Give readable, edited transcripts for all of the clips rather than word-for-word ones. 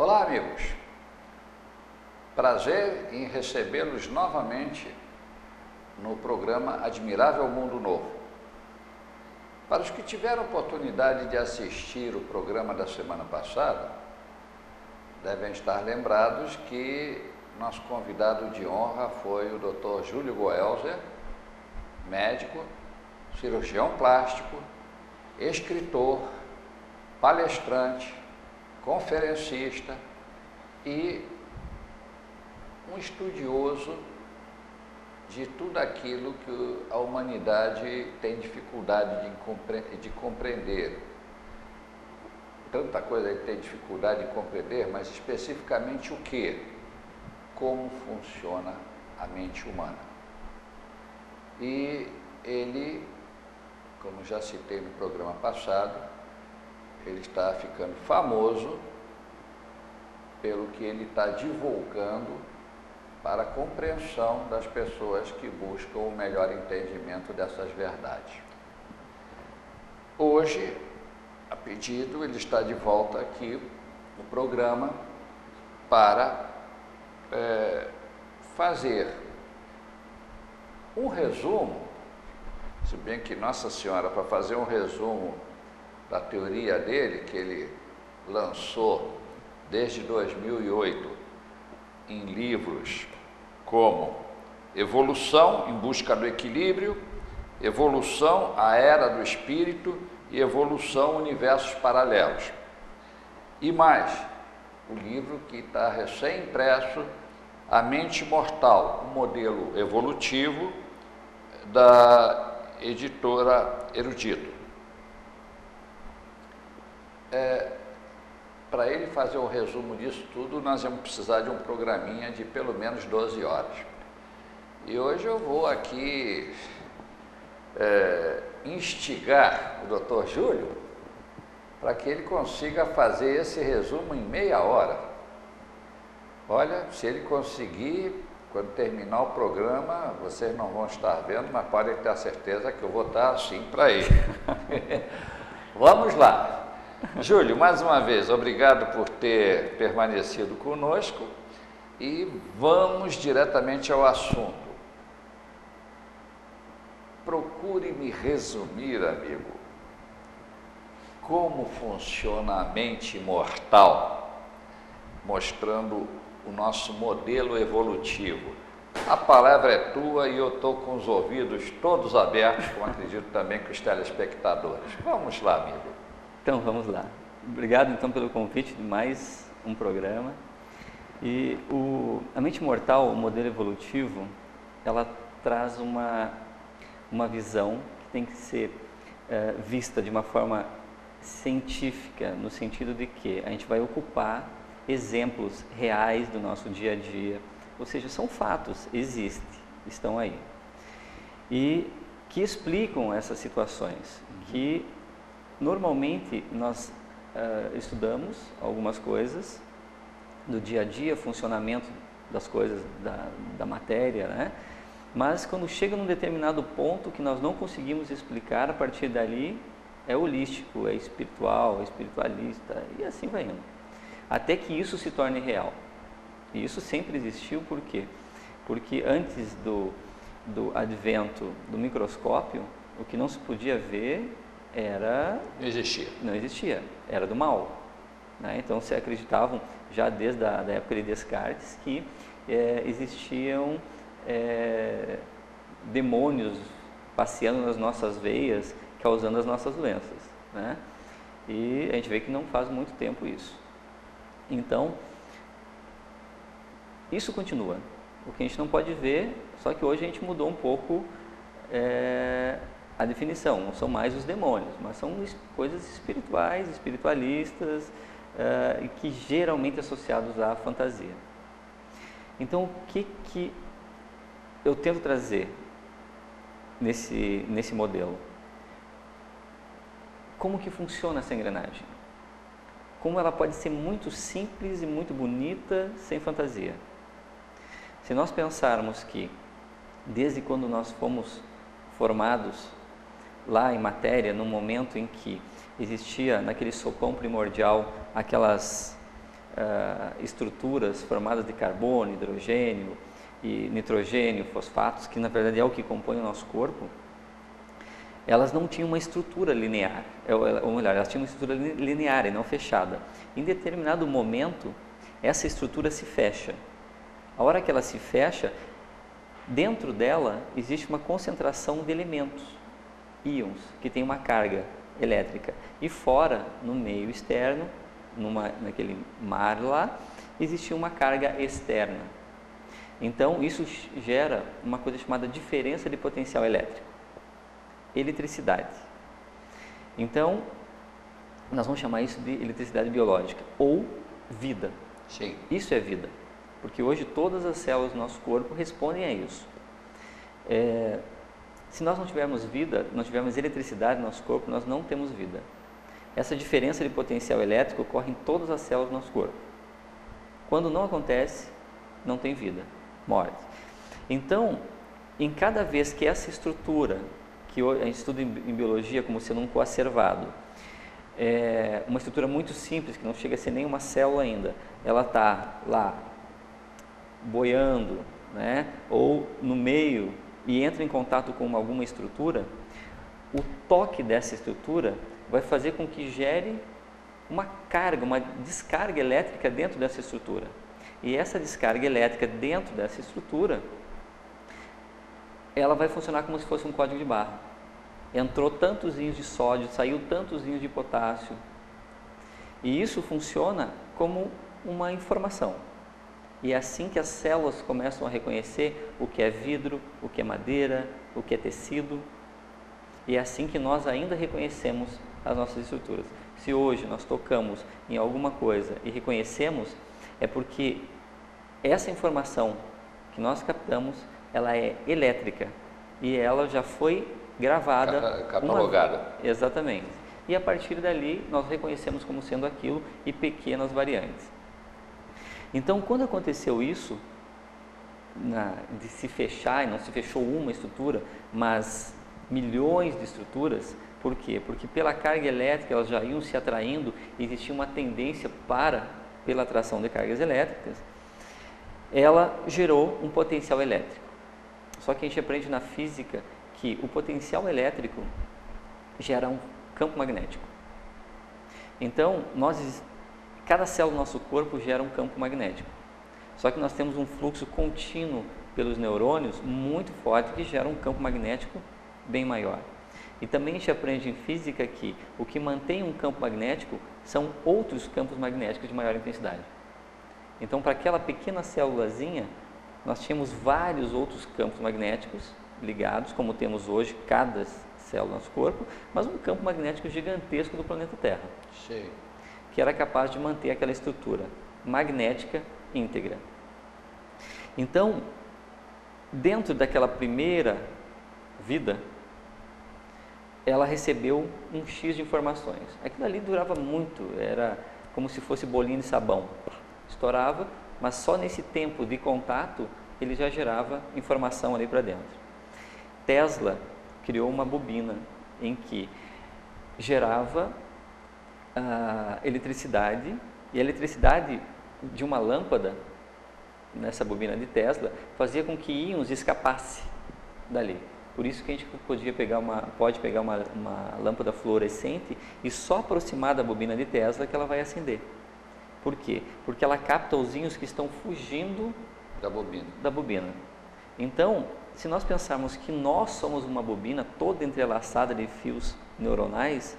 Olá, amigos. Prazer em recebê-los novamente no programa Admirável Mundo Novo. Para os que tiveram oportunidade de assistir o programa da semana passada, devem estar lembrados que nosso convidado de honra foi o Dr. Júlio Goelzer, médico, cirurgião plástico, escritor, palestrante, conferencista e um estudioso de tudo aquilo que a humanidade tem dificuldade de compreender. Tanta coisa que tem dificuldade de compreender, mas especificamente o quê? Como funciona a mente humana. E ele, como já citei no programa passado, ele está ficando famoso pelo que ele está divulgando para a compreensão das pessoas que buscam o melhor entendimento dessas verdades. Hoje, a pedido, ele está de volta aqui no programa para fazer um resumo, se bem que Nossa Senhora, para fazer um resumo da teoria dele, que ele lançou desde 2008 em livros como Evolução em Busca do Equilíbrio, Evolução, a Era do Espírito e Evolução, Universos Paralelos. E mais, o livro que está recém-impresso, A Mente Mortal, um modelo evolutivo, da editora Erudito. Para ele fazer um resumo disso tudo, nós vamos precisar de um programinha de pelo menos 12 horas. E hoje eu vou aqui instigar o Dr. Júlio para que ele consiga fazer esse resumo em meia hora. Olha, se ele conseguir, quando terminar o programa, vocês não vão estar vendo, mas podem ter a certeza que eu vou estar assim para ele. Vamos lá. Júlio, mais uma vez, obrigado por ter permanecido conosco e vamos diretamente ao assunto. Procure me resumir, amigo, como funciona a mente mortal, mostrando o nosso modelo evolutivo. A palavra é tua e eu estou com os ouvidos todos abertos, como acredito também que os telespectadores. Vamos lá, amigo. Então, vamos lá. Obrigado, então, pelo convite de mais um programa. E a mente mortal, o modelo evolutivo, ela traz uma visão que tem que ser vista de uma forma científica, no sentido de que a gente vai ocupar exemplos reais do nosso dia a dia, ou seja, são fatos, existem, estão aí, e que explicam essas situações, que normalmente nós estudamos algumas coisas do dia a dia, funcionamento das coisas, da matéria, né? Mas quando chega num determinado ponto que nós não conseguimos explicar, a partir dali é holístico, é espiritual, é espiritualista e assim vai indo. Até que isso se torne real. E isso sempre existiu, por quê? Porque antes do advento do microscópio, o que não se podia ver não existia, era do mal, né? Então se acreditavam já desde a época de Descartes que existiam demônios passeando nas nossas veias, causando as nossas doenças, né? E a gente vê que não faz muito tempo isso. Então, isso continua. O que a gente não pode ver, só que hoje a gente mudou um pouco a definição. Não são mais os demônios, mas são coisas espirituais, espiritualistas, que geralmente associados à fantasia. Então, o que eu tento trazer nesse modelo? Como que funciona essa engrenagem? Como ela pode ser muito simples e muito bonita, sem fantasia. Se nós pensarmos que, desde quando nós fomos formados lá em matéria, no momento em que existia naquele sopão primordial aquelas estruturas formadas de carbono, hidrogênio e nitrogênio, fosfatos, que na verdade é o que compõe o nosso corpo, elas não tinham uma estrutura linear, ou melhor, elas tinham uma estrutura linear e não fechada. Em determinado momento, essa estrutura se fecha. A hora que ela se fecha, dentro dela existe uma concentração de elementos, íons, que tem uma carga elétrica. E fora, no meio externo, naquele mar lá, existia uma carga externa. Então, isso gera uma coisa chamada diferença de potencial elétrico, eletricidade. Então, nós vamos chamar isso de eletricidade biológica ou vida. Sim. Isso é vida, porque hoje todas as células do nosso corpo respondem a isso. Se nós não tivermos vida, não tivermos eletricidade no nosso corpo, nós não temos vida. Essa diferença de potencial elétrico ocorre em todas as células do nosso corpo. Quando não acontece, não tem vida, morte. Então, em cada vez que essa estrutura, que a gente estuda em biologia como sendo um coacervado, uma estrutura muito simples, que não chega a ser nem uma célula ainda, ela está lá boiando, né, ou no meio e entra em contato com alguma estrutura, o toque dessa estrutura vai fazer com que gere uma carga, uma descarga elétrica dentro dessa estrutura. E essa descarga elétrica dentro dessa estrutura, ela vai funcionar como se fosse um código de barra. Entrou tantos íons de sódio, saiu tantos íons de potássio. E isso funciona como uma informação. E é assim que as células começam a reconhecer o que é vidro, o que é madeira, o que é tecido. E é assim que nós ainda reconhecemos as nossas estruturas. Se hoje nós tocamos em alguma coisa e reconhecemos, é porque essa informação que nós captamos, ela é elétrica e ela já foi gravada, catalogada. Exatamente. E a partir dali nós reconhecemos como sendo aquilo e pequenas variantes. Então, quando aconteceu isso, de se fechar, e não se fechou uma estrutura, mas milhões de estruturas, por quê? Porque pela carga elétrica elas já iam se atraindo, e existia uma tendência pela atração de cargas elétricas, ela gerou um potencial elétrico. Só que a gente aprende na física que o potencial elétrico gera um campo magnético. Então, cada célula do nosso corpo gera um campo magnético. Só que nós temos um fluxo contínuo pelos neurônios muito forte que gera um campo magnético bem maior. E também a gente aprende em física que o que mantém um campo magnético são outros campos magnéticos de maior intensidade. Então, para aquela pequena célulazinha, nós tínhamos vários outros campos magnéticos ligados, como temos hoje, cada célula do nosso corpo, mas um campo magnético gigantesco do planeta Terra. Sim. Que era capaz de manter aquela estrutura magnética íntegra. Então, dentro daquela primeira vida, ela recebeu um X de informações. Aquilo ali durava muito, era como se fosse bolinho de sabão. Estourava, mas só nesse tempo de contato ele já gerava informação ali para dentro. Tesla criou uma bobina em que gerava eletricidade, e a eletricidade de uma lâmpada nessa bobina de Tesla fazia com que íons escapassem dali. Por isso que a gente pode pegar uma lâmpada fluorescente e só aproximar da bobina de Tesla que ela vai acender. Por quê? Porque ela capta os íons que estão fugindo da bobina. Então, se nós pensarmos que nós somos uma bobina toda entrelaçada de fios neuronais,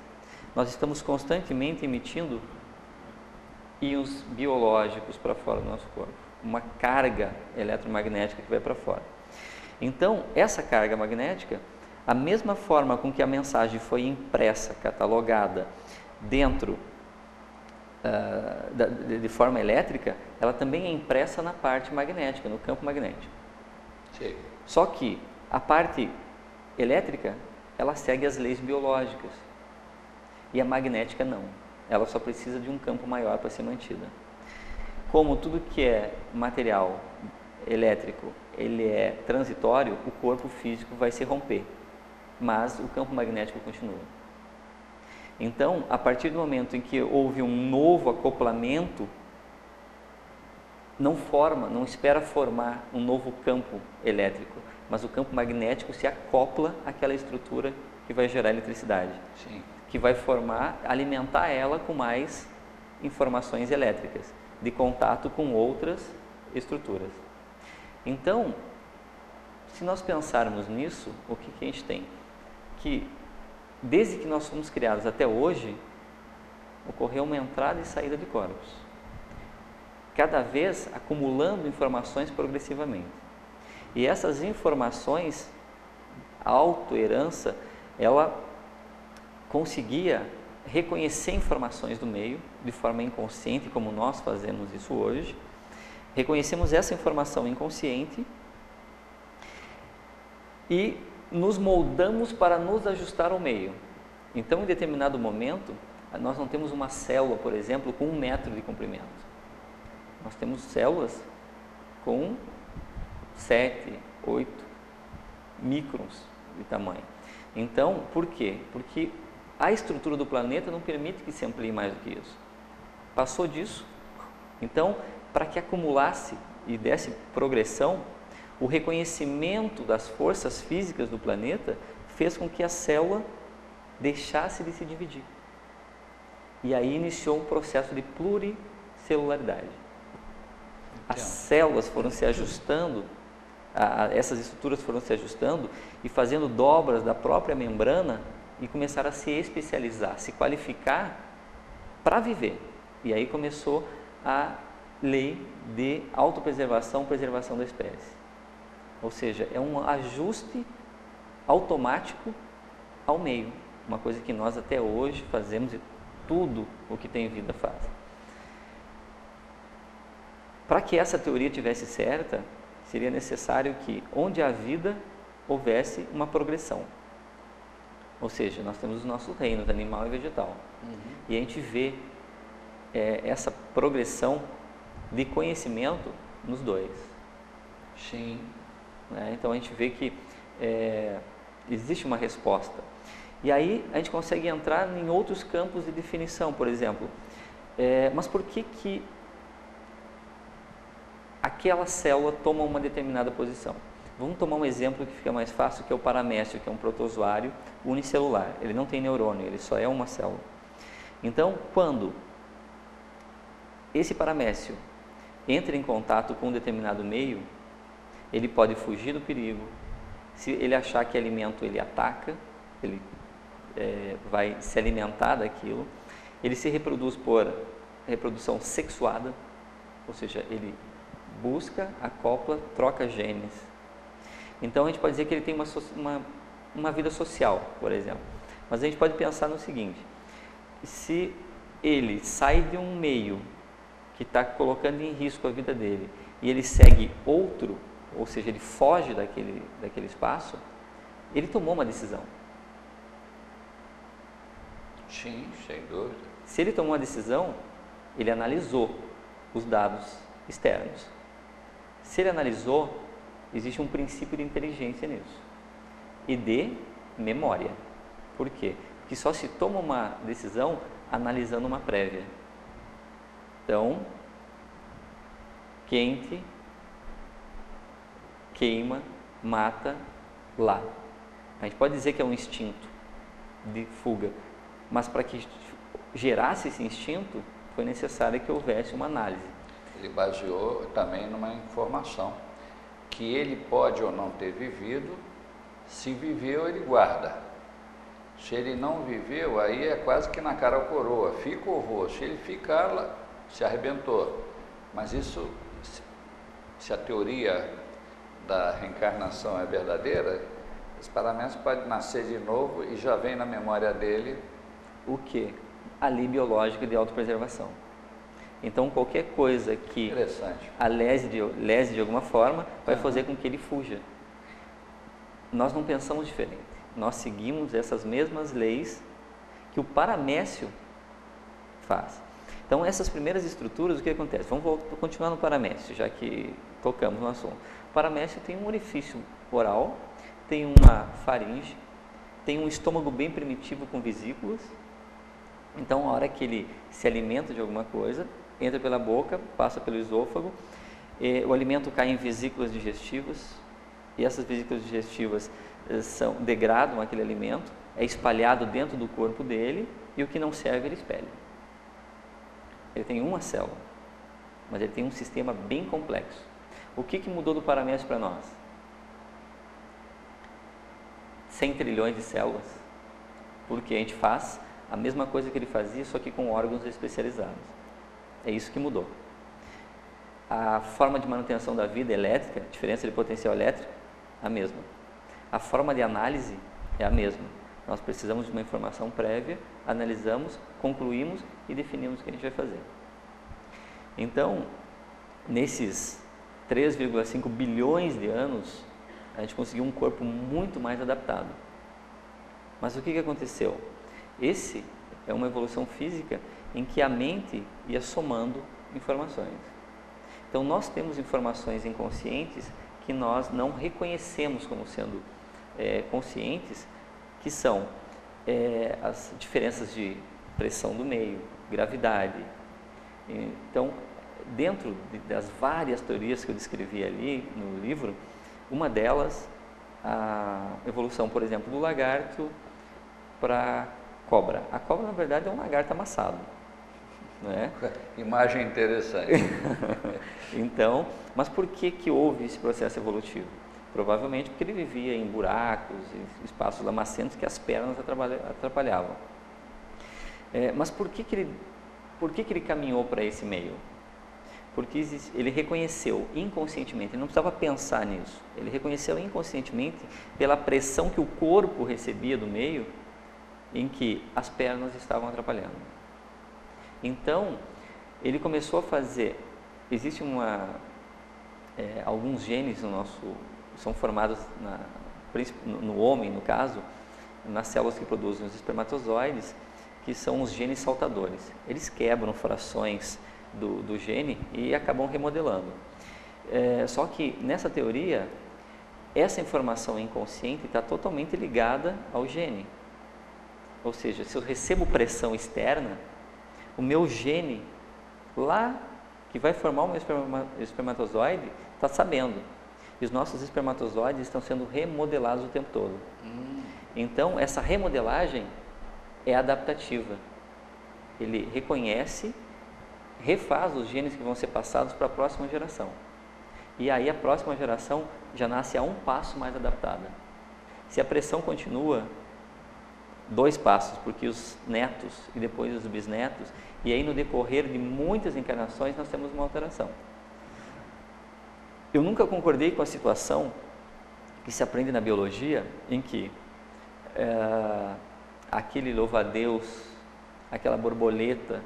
nós estamos constantemente emitindo íons biológicos para fora do nosso corpo, uma carga eletromagnética que vai para fora. Então, essa carga magnética, a mesma forma com que a mensagem foi impressa, catalogada dentro de forma elétrica, ela também é impressa na parte magnética, no campo magnético. Sim. Só que a parte elétrica, ela segue as leis biológicas. E a magnética não. Ela só precisa de um campo maior para ser mantida. Como tudo que é material elétrico, ele é transitório, o corpo físico vai se romper. Mas o campo magnético continua. Então, a partir do momento em que houve um novo acoplamento não forma, não espera formar um novo campo elétrico, mas o campo magnético se acopla àquela estrutura que vai gerar eletricidade, Sim. que vai formar, alimentar ela com mais informações elétricas, de contato com outras estruturas. Então, se nós pensarmos nisso, o que a gente tem? Que desde que nós fomos criados até hoje, ocorreu uma entrada e saída de corpos, cada vez acumulando informações progressivamente. E essas informações, a autoherança, ela conseguia reconhecer informações do meio de forma inconsciente, como nós fazemos isso hoje. Reconhecemos essa informação inconsciente e nos moldamos para nos ajustar ao meio. Então, em determinado momento, nós não temos uma célula, por exemplo, com 1 metro de comprimento. Nós temos células com 7, 8 microns de tamanho. Então, por quê? Porque a estrutura do planeta não permite que se amplie mais do que isso. Passou disso. Então, para que acumulasse e desse progressão, o reconhecimento das forças físicas do planeta fez com que a célula deixasse de se dividir. E aí iniciou um processo de pluricelularidade. As células foram se ajustando, essas estruturas foram se ajustando e fazendo dobras da própria membrana e começaram a se especializar, se qualificar para viver. E aí começou a lei de autopreservação, preservação da espécie. Ou seja, é um ajuste automático ao meio, uma coisa que nós até hoje fazemos e tudo o que tem vida faz. Para que essa teoria tivesse certa, seria necessário que onde há vida houvesse uma progressão. Ou seja, nós temos os nossos reinos, animal e vegetal. E a gente vê essa progressão de conhecimento nos dois. Sim. Então a gente vê que existe uma resposta. E aí a gente consegue entrar em outros campos de definição, por exemplo. Mas por que aquela célula toma uma determinada posição? Vamos tomar um exemplo que fica mais fácil, que é o paramécio, que é um protozoário unicelular. Ele não tem neurônio, ele só é uma célula. Então, quando esse paramécio entra em contato com um determinado meio, ele pode fugir do perigo. Se ele achar que é alimento, ele ataca, ele vai se alimentar daquilo. Ele se reproduz por reprodução sexuada, ou seja, ele busca, acopla, troca genes. Então a gente pode dizer que ele tem uma vida social, por exemplo. Mas a gente pode pensar no seguinte: se ele sai de um meio que está colocando em risco a vida dele e ele segue outro, ou seja, ele foge daquele espaço, ele tomou uma decisão. Sim, sem dúvida. Se ele tomou uma decisão, ele analisou os dados externos. Se ele analisou, existe um princípio de inteligência nisso e de memória. Por quê? Porque só se toma uma decisão analisando uma prévia. Então, quente, queima, mata, lá. A gente pode dizer que é um instinto de fuga, mas para que gerasse esse instinto, foi necessário que houvesse uma análise. Ele baseou também numa informação que ele pode ou não ter vivido. Se viveu, ele guarda. Se ele não viveu, aí é quase que na cara ou coroa, fica ou voa. Se ele ficar, lá, se arrebentou. Mas isso, se a teoria da reencarnação é verdadeira, esse paramécio pode nascer de novo e já vem na memória dele o quê? A lei biológica de autopreservação. Então, qualquer coisa que a lese de alguma forma vai fazer com que ele fuja. Nós não pensamos diferente. Nós seguimos essas mesmas leis que o paramécio faz. Então, essas primeiras estruturas, o que acontece? Vamos continuar no paramécio, já que tocamos no assunto. O paramécio tem um orifício oral, tem uma faringe, tem um estômago bem primitivo com vesículas. Então, a hora que ele se alimenta de alguma coisa, entra pela boca, passa pelo esôfago o alimento cai em vesículas digestivas, e essas vesículas digestivas degradam aquele alimento, é espalhado dentro do corpo dele, e o que não serve ele espelha. Ele tem uma célula, mas ele tem um sistema bem complexo. O que mudou do paramécio para nós? 100 trilhões de células, porque a gente faz a mesma coisa que ele fazia, só que com órgãos especializados. É isso que mudou. A forma de manutenção da vida elétrica, diferença de potencial elétrico, a mesma. A forma de análise é a mesma. Nós precisamos de uma informação prévia, analisamos, concluímos e definimos o que a gente vai fazer. Então, nesses 3,5 bilhões de anos, a gente conseguiu um corpo muito mais adaptado. Mas o que aconteceu? Esse é uma evolução física em que a mente ia somando informações. Então, nós temos informações inconscientes que nós não reconhecemos como sendo conscientes, que são as diferenças de pressão do meio, gravidade. Então, dentro das várias teorias que eu descrevi ali no livro, uma delas, a evolução, por exemplo, do lagarto para cobra. A cobra, na verdade, é um lagarto amassado. Né? Imagem interessante. Então, mas por que houve esse processo evolutivo? Provavelmente porque ele vivia em buracos, em espaços lamacentos que as pernas atrapalhavam. Mas por que ele caminhou para esse meio? Porque ele reconheceu inconscientemente, ele não precisava pensar nisso, ele reconheceu inconscientemente pela pressão que o corpo recebia do meio em que as pernas estavam atrapalhando. Então, ele começou a fazer, existe alguns genes são formados no homem, no caso, nas células que produzem os espermatozoides, que são os genes saltadores. Eles quebram frações do gene e acabam remodelando. Só que nessa teoria, essa informação inconsciente está totalmente ligada ao gene. Ou seja, se eu recebo pressão externa, o meu gene lá, que vai formar o meu espermatozoide, está sabendo. E os nossos espermatozoides estão sendo remodelados o tempo todo. Então, essa remodelagem é adaptativa. Ele reconhece, refaz os genes que vão ser passados para a próxima geração. E aí a próxima geração já nasce a um passo mais adaptada. Se a pressão continua, 2 passos, porque os netos e depois os bisnetos, e aí no decorrer de muitas encarnações nós temos uma alteração. Eu nunca concordei com a situação que se aprende na biologia, em que aquele louva-a-Deus, aquela borboleta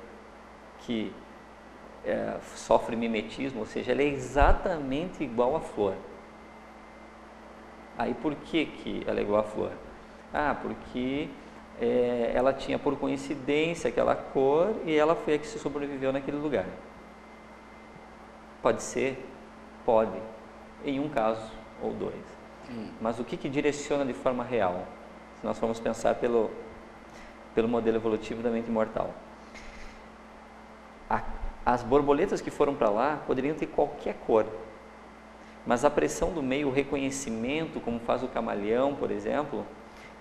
que sofre mimetismo, ou seja, ela é exatamente igual à flor. Aí por que ela é igual à flor? Porque ela tinha por coincidência aquela cor e ela foi a que se sobreviveu naquele lugar. Pode ser? Pode, em um caso ou 2. Mas o que direciona de forma real? Se nós formos pensar pelo modelo evolutivo da mente imortal. As borboletas que foram para lá poderiam ter qualquer cor, mas a pressão do meio, o reconhecimento, como faz o camaleão, por exemplo,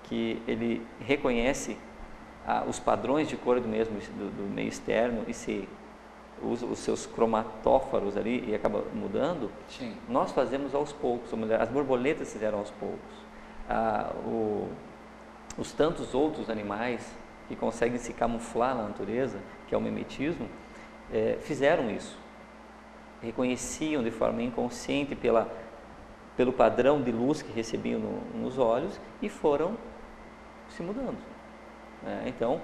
que ele reconhece os padrões de cor do meio externo e se usa os seus cromatóforos ali e acaba mudando. Sim. Nós fazemos aos poucos, as borboletas fizeram aos poucos. Os tantos outros animais que conseguem se camuflar na natureza, que é o mimetismo, fizeram isso. Reconheciam de forma inconsciente pelo padrão de luz que recebiam nos olhos e foram se mudando. Então,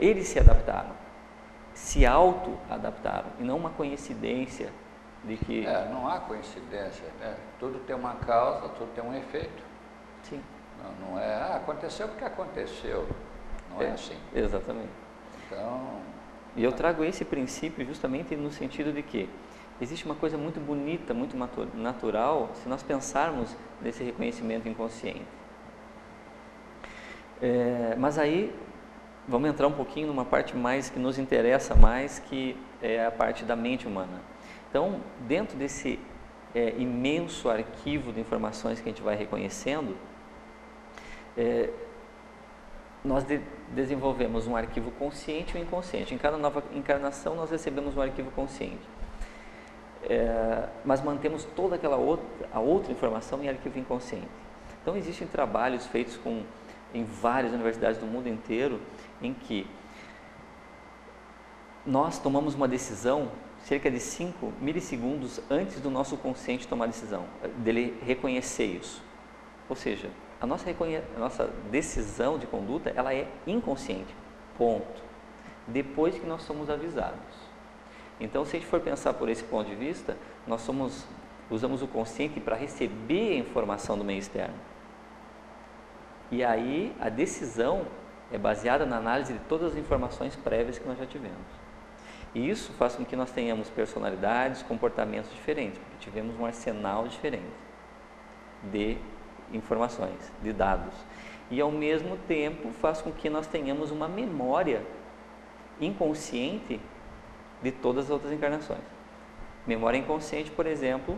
eles se adaptaram, se auto-adaptaram, e não uma coincidência de que... não há coincidência, né? Tudo tem uma causa, tudo tem um efeito. Sim. Não é, aconteceu porque aconteceu, não é assim. Exatamente. Então... E eu trago esse princípio justamente no sentido de que existe uma coisa muito bonita, muito natural, se nós pensarmos nesse reconhecimento inconsciente. Mas aí, vamos entrar um pouquinho numa parte mais que nos interessa mais, que é a parte da mente humana. Então, dentro desse imenso arquivo de informações que a gente vai reconhecendo, nós desenvolvemos um arquivo consciente e um inconsciente. Em cada nova encarnação, nós recebemos um arquivo consciente. Mas mantemos toda aquela outra informação em arquivo inconsciente. Então, existem trabalhos feitos em várias universidades do mundo inteiro, em que nós tomamos uma decisão cerca de 5 milissegundos antes do nosso consciente tomar a decisão, dele reconhecer isso. Ou seja, a nossa decisão de conduta, ela é inconsciente, ponto. Depois que nós somos avisados. Então, se a gente for pensar por esse ponto de vista, nós usamos o consciente para receber a informação do meio externo. E aí, a decisão é baseada na análise de todas as informações prévias que nós já tivemos. E isso faz com que nós tenhamos personalidades, comportamentos diferentes, porque tivemos um arsenal diferente de informações, de dados. E ao mesmo tempo faz com que nós tenhamos uma memória inconsciente de todas as outras encarnações. Memória inconsciente, por exemplo,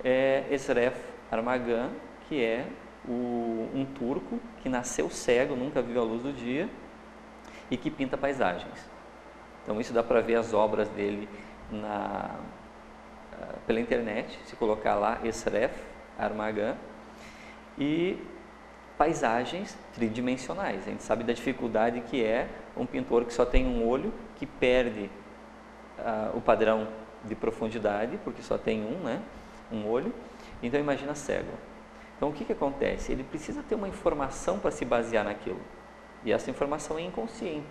é Esref Armagan, que é um turco que nasceu cego, nunca viu a luz do dia e que pinta paisagens. Então isso dá para ver as obras dele pela internet, se colocar lá Esref Armagan, e paisagens tridimensionais. A gente sabe da dificuldade que é um pintor que só tem um olho, que perde o padrão de profundidade, porque só tem um olho, então imagina cego. Então o que acontece? Ele precisa ter uma informação para se basear naquilo, e essa informação é inconsciente.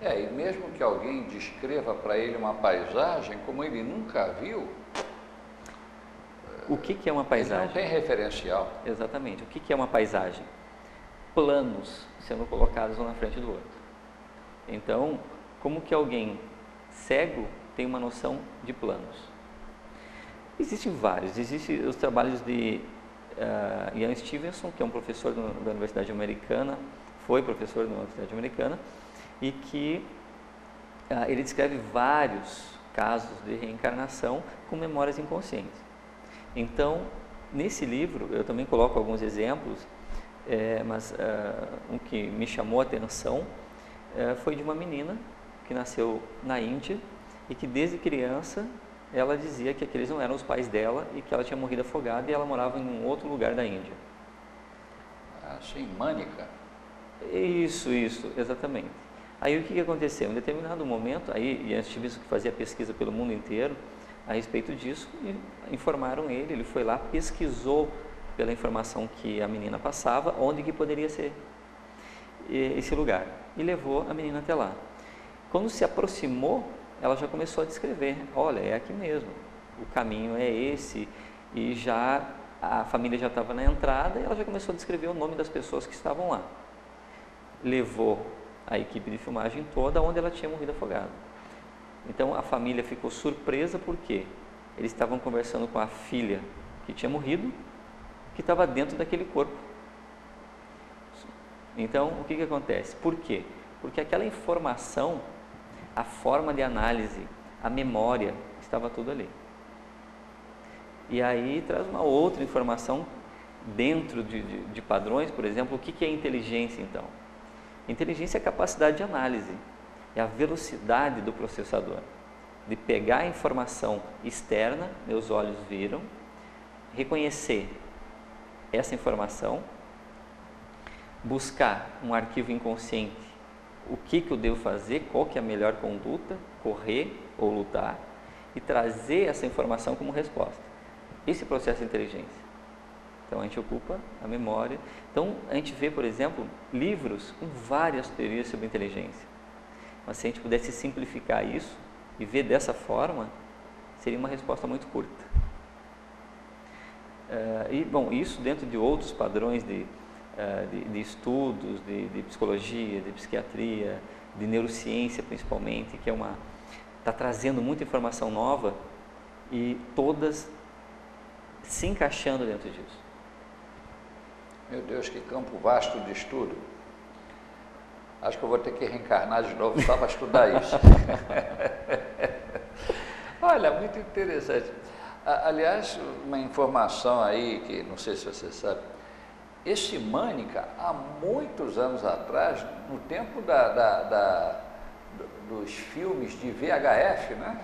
E mesmo que alguém descreva para ele uma paisagem, como ele nunca viu, o que é uma paisagem? Ele não tem referencial. Exatamente. O que é uma paisagem? Planos sendo colocados um na frente do outro. Então, como que alguém cego tem uma noção de planos? Existem vários. Existem os trabalhos de Ian Stevenson, que é um professor da Universidade Americana, foi professor da Universidade Americana, e que ele descreve vários casos de reencarnação com memórias inconscientes. Então, nesse livro, eu também coloco alguns exemplos, mas um que me chamou a atenção foi de uma menina que nasceu na Índia e que desde criança ela dizia que aqueles não eram os pais dela e que ela tinha morrido afogada e ela morava em um outro lugar da Índia. Assim, mânica. Isso, exatamente. Aí o que aconteceu? Em determinado momento, aí Ian Stevenson, que fazia pesquisa pelo mundo inteiro a respeito disso, e informaram ele foi lá, pesquisou pela informação que a menina passava, onde que poderia ser esse lugar, e levou a menina até lá. Quando se aproximou, ela já começou a descrever, olha, é aqui mesmo, o caminho é esse, e já a família já estava na entrada, e ela já começou a descrever o nome das pessoas que estavam lá. Levou a equipe de filmagem toda onde ela tinha morrido afogada. Então a família ficou surpresa porque eles estavam conversando com a filha que tinha morrido, que estava dentro daquele corpo. Então o que acontece? Por quê? Porque aquela informação, a forma de análise, a memória, estava tudo ali. E aí traz uma outra informação dentro de padrões, por exemplo, o que é inteligência então? Inteligência é a capacidade de análise, é a velocidade do processador, de pegar a informação externa, meus olhos viram, reconhecer essa informação, buscar um arquivo inconsciente, o que eu devo fazer, qual que é a melhor conduta, correr ou lutar, e trazer essa informação como resposta. Esse processo de inteligência. Então a gente ocupa a memória. Então a gente vê, por exemplo, livros com várias teorias sobre inteligência. Mas se a gente pudesse simplificar isso e ver dessa forma, seria uma resposta muito curta. Isso dentro de outros padrões de estudos, de psicologia, de psiquiatria, de neurociência principalmente, que está trazendo muita informação nova e todas se encaixando dentro disso. Meu Deus, que campo vasto de estudo. Acho que eu vou ter que reencarnar de novo só para estudar isso. Olha, muito interessante. Aliás, uma informação aí que não sei se você sabe, esse Mânica, há muitos anos atrás, no tempo dos filmes de VHF, né?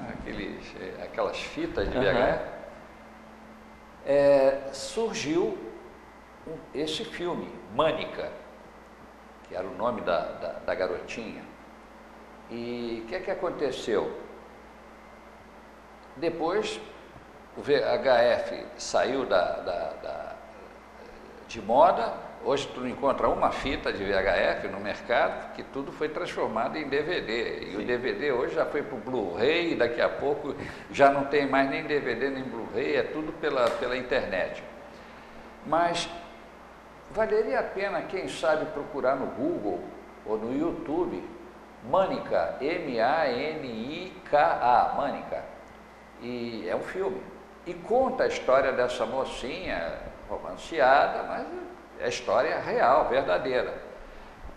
Aquelas fitas de VHF, surgiu esse filme, Mânica, que era o nome da garotinha. E o que aconteceu? Depois, o VHF saiu de moda. Hoje tu não encontra uma fita de VHF no mercado, que tudo foi transformado em DVD. E o DVD hoje já foi para o Blu-ray, e daqui a pouco já não tem mais nem DVD nem Blu-ray, é tudo pela internet. Mas valeria a pena, quem sabe, procurar no Google ou no YouTube, Mânica, M-A-N-I-K-A, Mânica. E é um filme. E conta a história dessa mocinha, romanceada, mas é história real, verdadeira.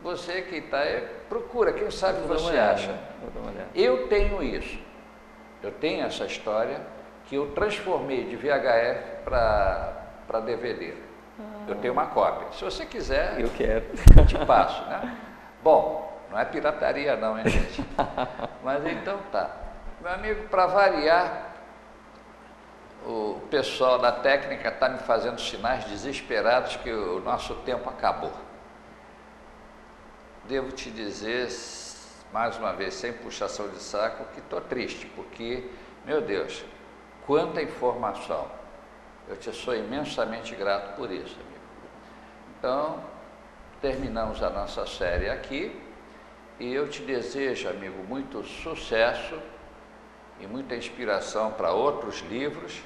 Você que está aí, procura, quem sabe você acha. Eu tenho isso. Eu tenho essa história que eu transformei de VHF para DVD. Eu tenho uma cópia. Se você quiser, eu quero. Eu te passo, né? Bom, não é pirataria não, hein, gente? Mas então tá. Meu amigo, para variar, o pessoal da técnica está me fazendo sinais desesperados que o nosso tempo acabou. Devo te dizer, mais uma vez, sem puxação de saco, que estou triste, porque, meu Deus, quanta informação. Eu te sou imensamente grato por isso, amigo. Então, terminamos a nossa série aqui e eu te desejo, amigo, muito sucesso e muita inspiração para outros livros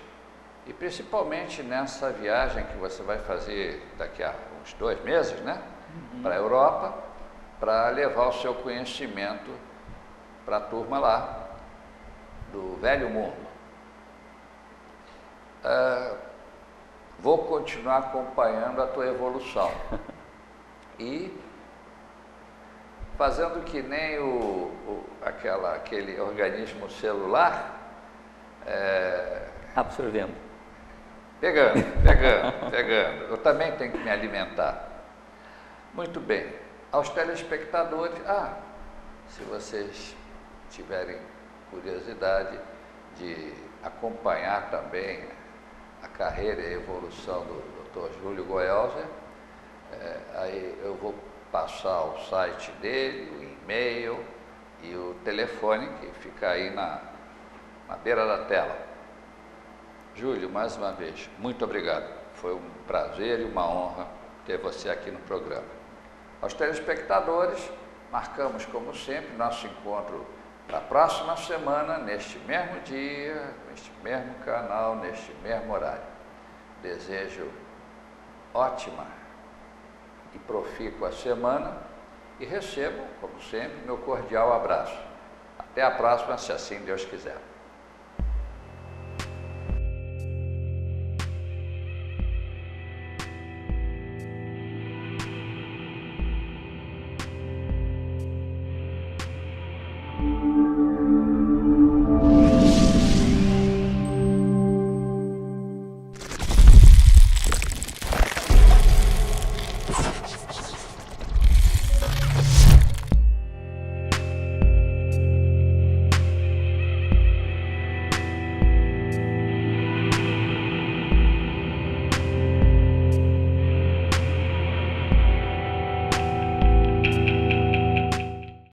e principalmente nessa viagem que você vai fazer daqui a uns 2 meses, né? Para a Europa, para levar o seu conhecimento para a turma lá do Velho Mundo. Vou continuar acompanhando a tua evolução e fazendo que nem aquele organismo celular, absorvendo. Pegando. Eu também tenho que me alimentar. Muito bem. Aos telespectadores, se vocês tiverem curiosidade de acompanhar também a carreira e a evolução do Dr. Júlio Goelzer, aí eu vou passar o site dele, o e-mail e o telefone que fica aí na beira da tela. Júlio, mais uma vez, muito obrigado. Foi um prazer e uma honra ter você aqui no programa. Aos telespectadores, marcamos como sempre nosso encontro para a próxima semana, neste mesmo dia, neste mesmo canal, neste mesmo horário. Desejo ótima e profícua semana e recebam, como sempre, meu cordial abraço. Até a próxima, se assim Deus quiser.